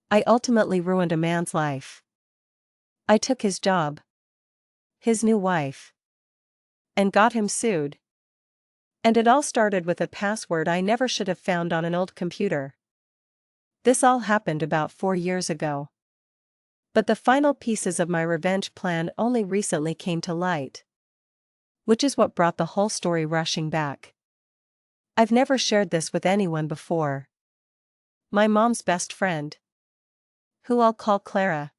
I ultimately ruined a man's life. I took his job, his new wife, and got him sued. And it all started with a password I never should have found on an old computer. This all happened about 4 years ago. But the final pieces of my revenge plan only recently came to light, which is what brought the whole story rushing back. I've never shared this with anyone before. My mom's best friend, who I'll call Clara,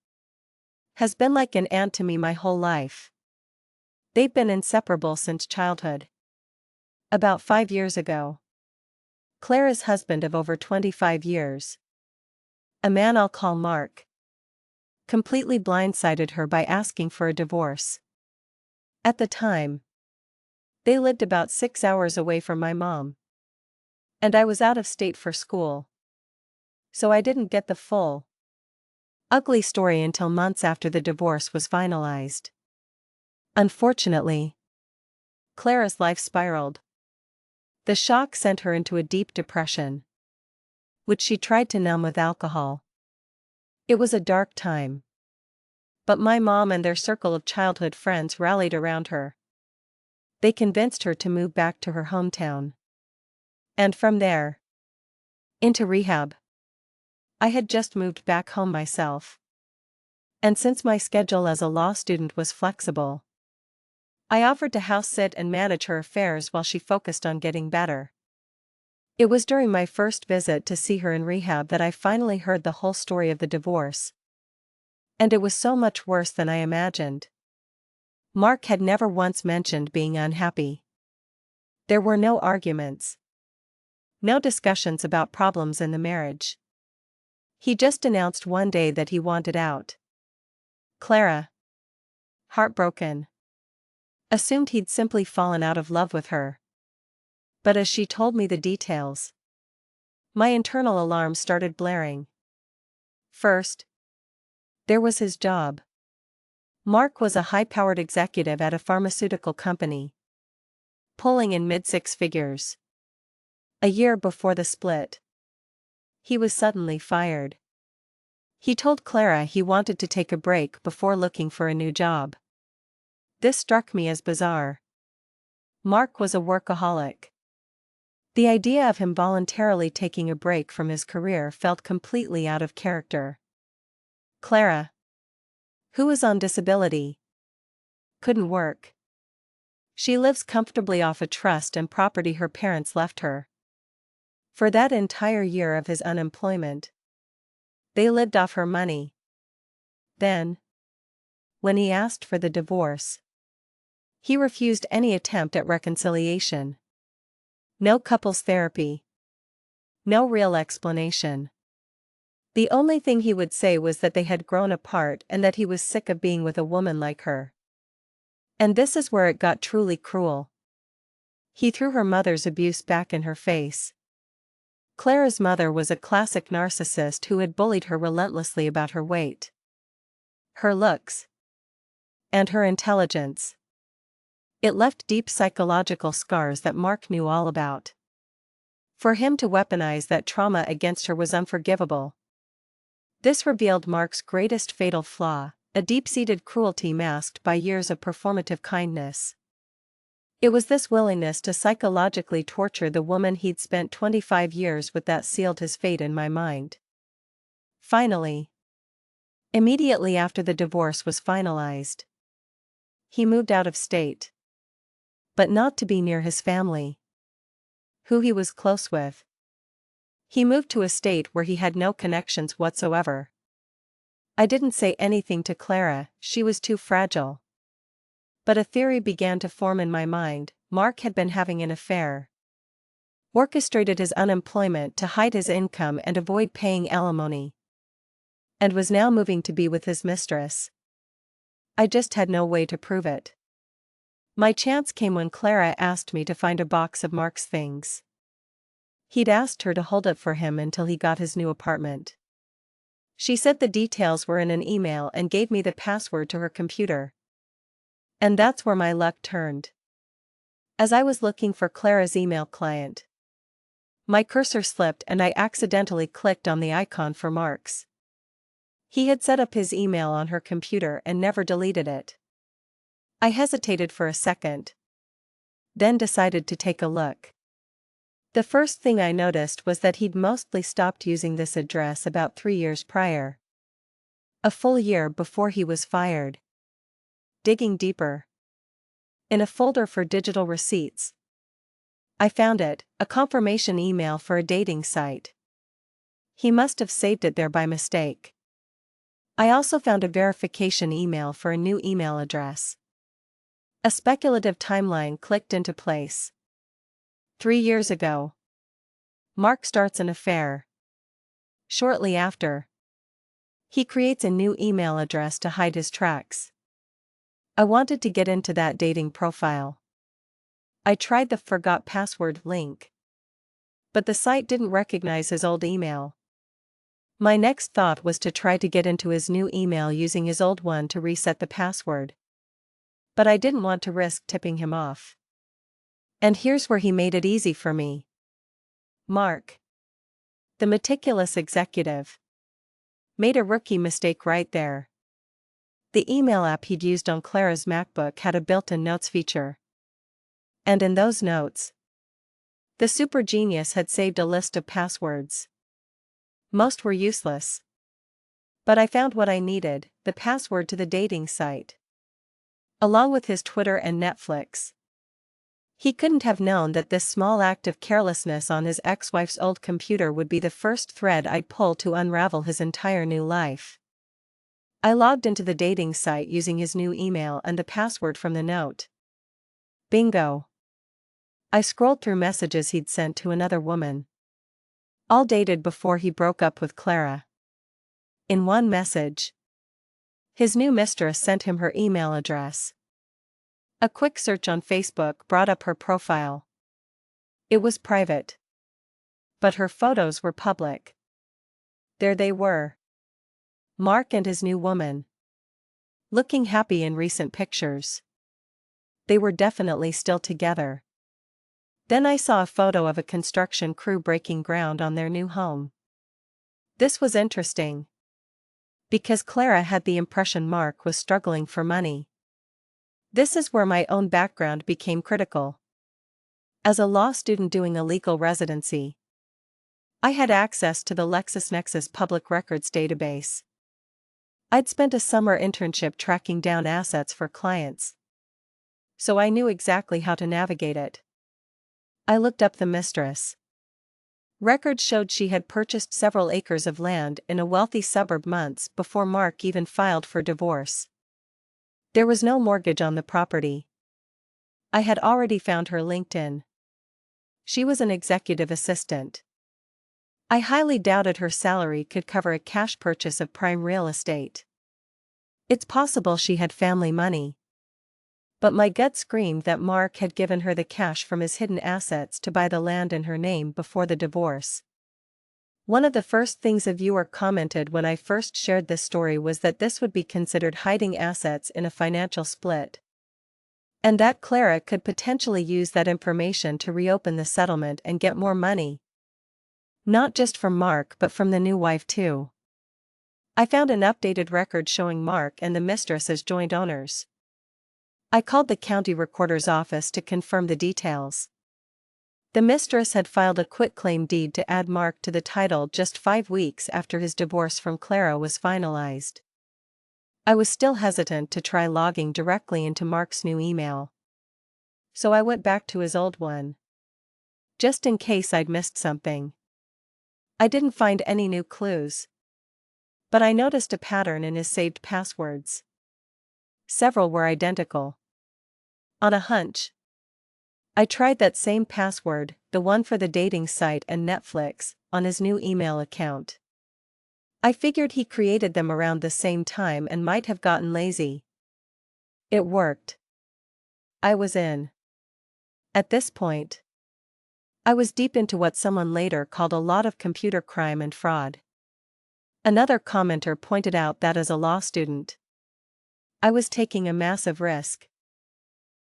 has been like an aunt to me my whole life. They've been inseparable since childhood. About 5 years ago, Clara's husband of over 25 years, a man I'll call Mark, completely blindsided her by asking for a divorce. At the time, they lived about 6 hours away from my mom, and I was out of state for school, so I didn't get the full, ugly story until months after the divorce was finalized. Unfortunately, Clara's life spiraled. The shock sent her into a deep depression, which she tried to numb with alcohol. It was a dark time, but my mom and their circle of childhood friends rallied around her. They convinced her to move back to her hometown, and from there, into rehab. I had just moved back home myself, and since my schedule as a law student was flexible, I offered to house sit and manage her affairs while she focused on getting better. It was during my first visit to see her in rehab that I finally heard the whole story of the divorce. And it was so much worse than I imagined. Mark had never once mentioned being unhappy. There were no arguments, no discussions about problems in the marriage. He just announced one day that he wanted out. Clara, heartbroken, assumed he'd simply fallen out of love with her. But as she told me the details, my internal alarm started blaring. First, there was his job. Mark was a high-powered executive at a pharmaceutical company, pulling in mid-six figures. A year before the split, he was suddenly fired. He told Clara he wanted to take a break before looking for a new job. This struck me as bizarre. Mark was a workaholic. The idea of him voluntarily taking a break from his career felt completely out of character. Clara, who was on disability, couldn't work. She lives comfortably off a trust and property her parents left her. For that entire year of his unemployment, they lived off her money. Then, when he asked for the divorce, he refused any attempt at reconciliation. No couples therapy. No real explanation. The only thing he would say was that they had grown apart and that he was sick of being with a woman like her. And this is where it got truly cruel. He threw her mother's abuse back in her face. Clara's mother was a classic narcissist who had bullied her relentlessly about her weight, her looks, and her intelligence. It left deep psychological scars that Mark knew all about. For him to weaponize that trauma against her was unforgivable. This revealed Mark's greatest fatal flaw, a deep-seated cruelty masked by years of performative kindness. It was this willingness to psychologically torture the woman he'd spent 25 years with that sealed his fate in my mind. Finally, immediately after the divorce was finalized, he moved out of state. But not to be near his family, who he was close with. He moved to a state where he had no connections whatsoever. I didn't say anything to Clara, she was too fragile. But a theory began to form in my mind: Mark had been having an affair, orchestrated his unemployment to hide his income and avoid paying alimony, and was now moving to be with his mistress. I just had no way to prove it. My chance came when Clara asked me to find a box of Mark's things. He'd asked her to hold it for him until he got his new apartment. She said the details were in an email and gave me the password to her computer. And that's where my luck turned. As I was looking for Clara's email client, my cursor slipped and I accidentally clicked on the icon for Mark's. He had set up his email on her computer and never deleted it. I hesitated for a second, then decided to take a look. The first thing I noticed was that he'd mostly stopped using this address about 3 years prior. A full year before he was fired. Digging deeper. In a folder for digital receipts, I found it, a confirmation email for a dating site. He must have saved it there by mistake. I also found a verification email for a new email address. A speculative timeline clicked into place. 3 years ago, Mark starts an affair. Shortly after, he creates a new email address to hide his tracks. I wanted to get into that dating profile. I tried the forgot password link, but the site didn't recognize his old email. My next thought was to try to get into his new email using his old one to reset the password. But I didn't want to risk tipping him off. And here's where he made it easy for me. Mark, the meticulous executive, made a rookie mistake right there. The email app he'd used on Clara's MacBook had a built-in notes feature. And in those notes, the super genius had saved a list of passwords. Most were useless. But I found what I needed, the password to the dating site, along with his Twitter and Netflix. He couldn't have known that this small act of carelessness on his ex-wife's old computer would be the first thread I'd pull to unravel his entire new life. I logged into the dating site using his new email and the password from the note. Bingo. I scrolled through messages he'd sent to another woman, all dated before he broke up with Clara. In one message, his new mistress sent him her email address. A quick search on Facebook brought up her profile. It was private, but her photos were public. There they were. Mark and his new woman, looking happy in recent pictures. They were definitely still together. Then I saw a photo of a construction crew breaking ground on their new home. This was interesting, because Clara had the impression Mark was struggling for money. This is where my own background became critical. As a law student doing a legal residency, I had access to the LexisNexis public records database. I'd spent a summer internship tracking down assets for clients, so I knew exactly how to navigate it. I looked up the mistress. Records showed she had purchased several acres of land in a wealthy suburb months before Mark even filed for divorce. There was no mortgage on the property. I had already found her LinkedIn. She was an executive assistant. I highly doubted her salary could cover a cash purchase of prime real estate. It's possible she had family money, but my gut screamed that Mark had given her the cash from his hidden assets to buy the land in her name before the divorce. One of the first things a viewer commented when I first shared this story was that this would be considered hiding assets in a financial split, and that Clara could potentially use that information to reopen the settlement and get more money. Not just from Mark but from the new wife too. I found an updated record showing Mark and the mistress as joint owners. I called the county recorder's office to confirm the details. The mistress had filed a quitclaim deed to add Mark to the title just 5 weeks after his divorce from Clara was finalized. I was still hesitant to try logging directly into Mark's new email, so I went back to his old one, just in case I'd missed something. I didn't find any new clues, but I noticed a pattern in his saved passwords. Several were identical. On a hunch, I tried that same password, the one for the dating site and Netflix, on his new email account. I figured he created them around the same time and might have gotten lazy. It worked. I was in. At this point, I was deep into what someone later called a lot of computer crime and fraud. Another commenter pointed out that as a law student, I was taking a massive risk,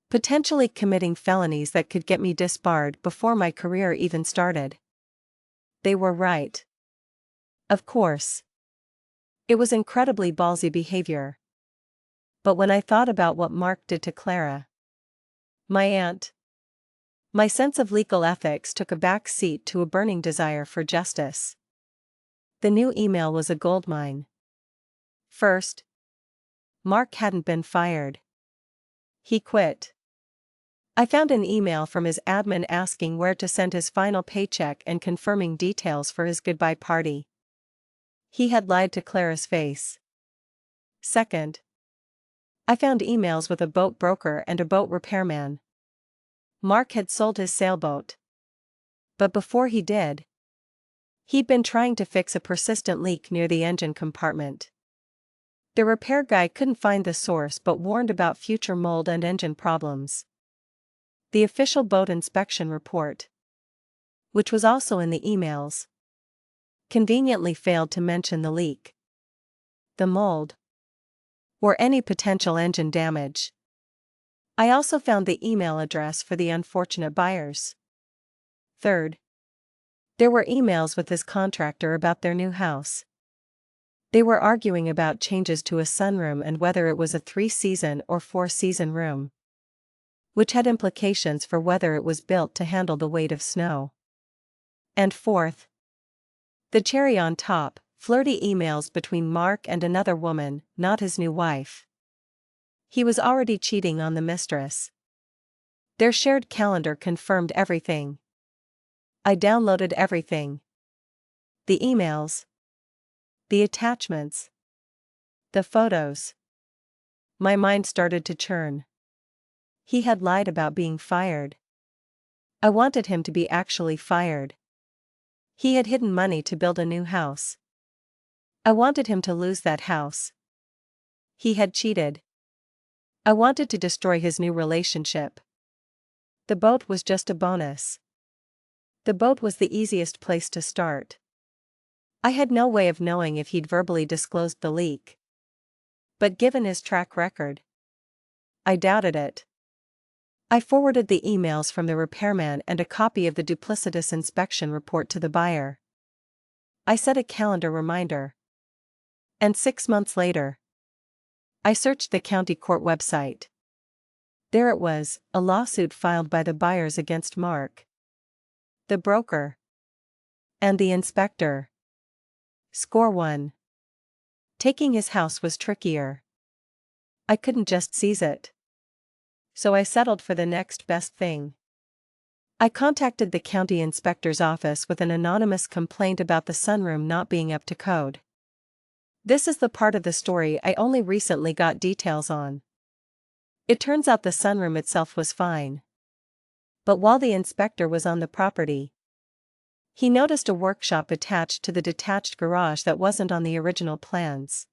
potentially committing felonies that could get me disbarred before my career even started. They were right. Of course. It was incredibly ballsy behavior. But when I thought about what Mark did to Clara, my aunt, my sense of legal ethics took a back seat to a burning desire for justice. The new email was a goldmine. First, Mark hadn't been fired. He quit. I found an email from his admin asking where to send his final paycheck and confirming details for his goodbye party. He had lied to Clara's face. Second, I found emails with a boat broker and a boat repairman. Mark had sold his sailboat. But before he did, he'd been trying to fix a persistent leak near the engine compartment. The repair guy couldn't find the source but warned about future mold and engine problems. The official boat inspection report, which was also in the emails, conveniently failed to mention the leak, the mold, or any potential engine damage. I also found the email address for the unfortunate buyers. Third, there were emails with his contractor about their new house. They were arguing about changes to a sunroom and whether it was a 3-season or 4-season room, which had implications for whether it was built to handle the weight of snow. And fourth, the cherry on top, flirty emails between Mark and another woman, not his new wife. He was already cheating on the mistress. Their shared calendar confirmed everything. I downloaded everything. The emails, the attachments, the photos. My mind started to churn. He had lied about being fired. I wanted him to be actually fired. He had hidden money to build a new house. I wanted him to lose that house. He had cheated. I wanted to destroy his new relationship. The boat was just a bonus. The boat was the easiest place to start. I had no way of knowing if he'd verbally disclosed the leak. But given his track record, I doubted it. I forwarded the emails from the repairman and a copy of the duplicitous inspection report to the buyer. I set a calendar reminder. And 6 months later, I searched the county court website. There it was, a lawsuit filed by the buyers against Mark, the broker, and the inspector. Score 1. Taking his house was trickier. I couldn't just seize it. So I settled for the next best thing. I contacted the county inspector's office with an anonymous complaint about the sunroom not being up to code. This is the part of the story I only recently got details on. It turns out the sunroom itself was fine. But while the inspector was on the property, he noticed a workshop attached to the detached garage that wasn't on the original plans.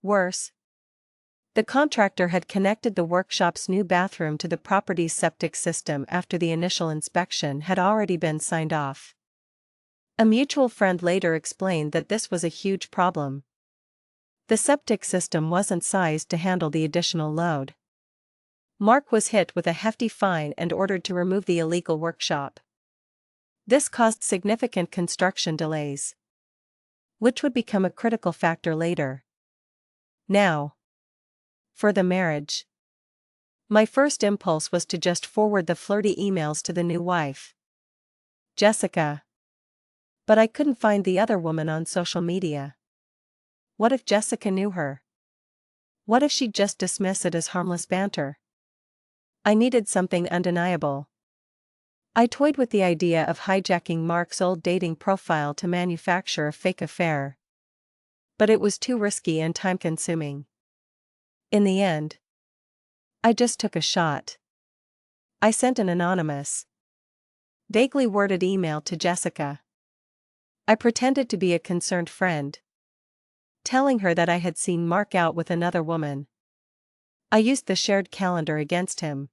Worse, the contractor had connected the workshop's new bathroom to the property's septic system after the initial inspection had already been signed off. A mutual friend later explained that this was a huge problem. The septic system wasn't sized to handle the additional load. Mark was hit with a hefty fine and ordered to remove the illegal workshop. This caused significant construction delays, which would become a critical factor later. Now, for the marriage. My first impulse was to just forward the flirty emails to the new wife, Jessica. But I couldn't find the other woman on social media. What if Jessica knew her? What if she'd just dismiss it as harmless banter? I needed something undeniable. I toyed with the idea of hijacking Mark's old dating profile to manufacture a fake affair. But it was too risky and time-consuming. In the end, I just took a shot. I sent an anonymous, vaguely worded email to Jessica. I pretended to be a concerned friend, telling her that I had seen Mark out with another woman. I used the shared calendar against him,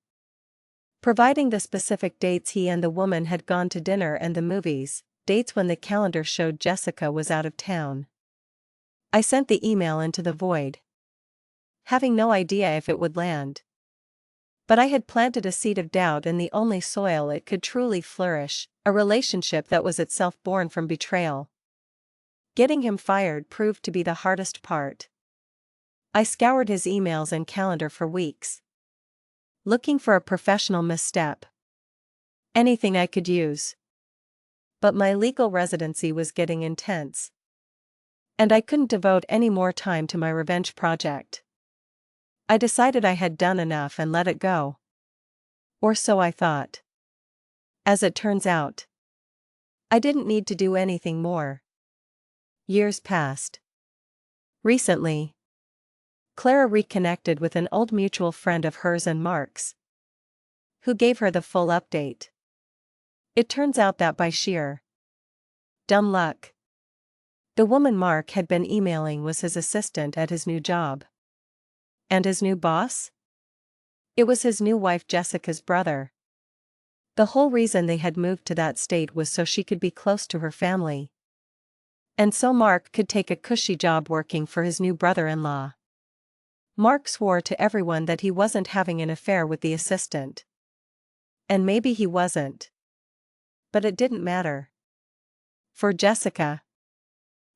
providing the specific dates he and the woman had gone to dinner and the movies, dates when the calendar showed Jessica was out of town. I sent the email into the void, having no idea if it would land. But I had planted a seed of doubt in the only soil it could truly flourish, a relationship that was itself born from betrayal. Getting him fired proved to be the hardest part. I scoured his emails and calendar for weeks, looking for a professional misstep. Anything I could use. But my legal residency was getting intense, and I couldn't devote any more time to my revenge project. I decided I had done enough and let it go. Or so I thought. As it turns out, I didn't need to do anything more. Years passed. Recently, Clara reconnected with an old mutual friend of hers and Mark's, who gave her the full update. It turns out that by sheer dumb luck, the woman Mark had been emailing was his assistant at his new job. And his new boss? It was his new wife Jessica's brother. The whole reason they had moved to that state was so she could be close to her family. And so Mark could take a cushy job working for his new brother-in-law. Mark swore to everyone that he wasn't having an affair with the assistant. And maybe he wasn't. But it didn't matter. For Jessica,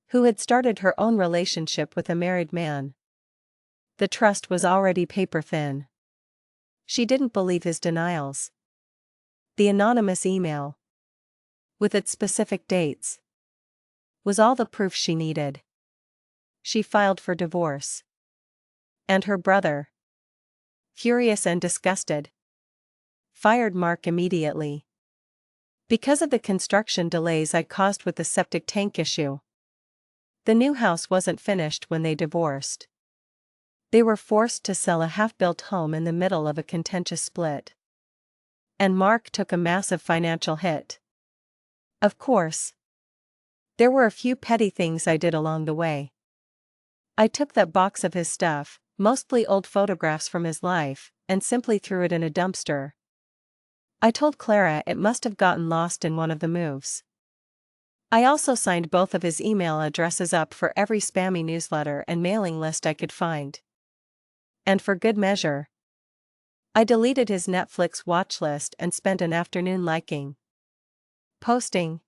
who had started her own relationship with a married man, the trust was already paper thin. She didn't believe his denials. The anonymous email, with its specific dates, was all the proof she needed. She filed for divorce. And her brother, furious and disgusted, fired Mark immediately. Because of the construction delays I caused with the septic tank issue. The new house wasn't finished when they divorced. They were forced to sell a half-built home in the middle of a contentious split. And Mark took a massive financial hit. Of course, there were a few petty things I did along the way. I took that box of his stuff, mostly old photographs from his life, and simply threw it in a dumpster. I told Clara it must have gotten lost in one of the moves. I also signed both of his email addresses up for every spammy newsletter and mailing list I could find. And for good measure, I deleted his Netflix watch list and spent an afternoon liking, posting,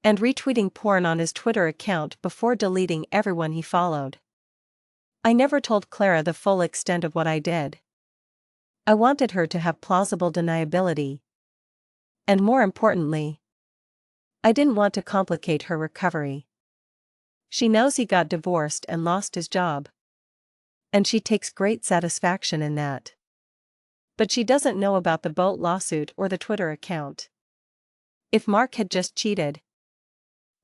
and retweeting porn on his Twitter account before deleting everyone he followed. I never told Clara the full extent of what I did. I wanted her to have plausible deniability. And more importantly, I didn't want to complicate her recovery. She knows he got divorced and lost his job. And she takes great satisfaction in that. But she doesn't know about the boat lawsuit or the Twitter account. If Mark had just cheated,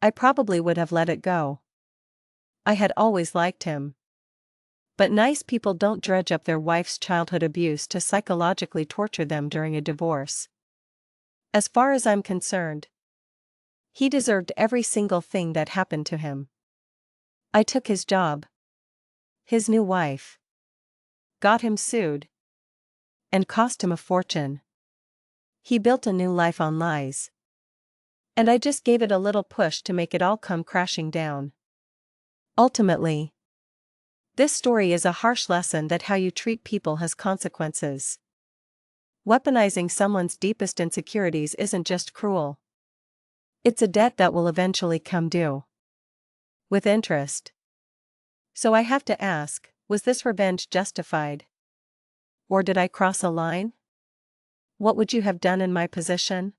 I probably would have let it go. I had always liked him. But nice people don't dredge up their wife's childhood abuse to psychologically torture them during a divorce. As far as I'm concerned, he deserved every single thing that happened to him. I took his job, his new wife, got him sued, and cost him a fortune. He built a new life on lies. And I just gave it a little push to make it all come crashing down. Ultimately, this story is a harsh lesson that how you treat people has consequences. Weaponizing someone's deepest insecurities isn't just cruel. It's a debt that will eventually come due. With interest. So I have to ask, was this revenge justified? Or did I cross a line? What would you have done in my position?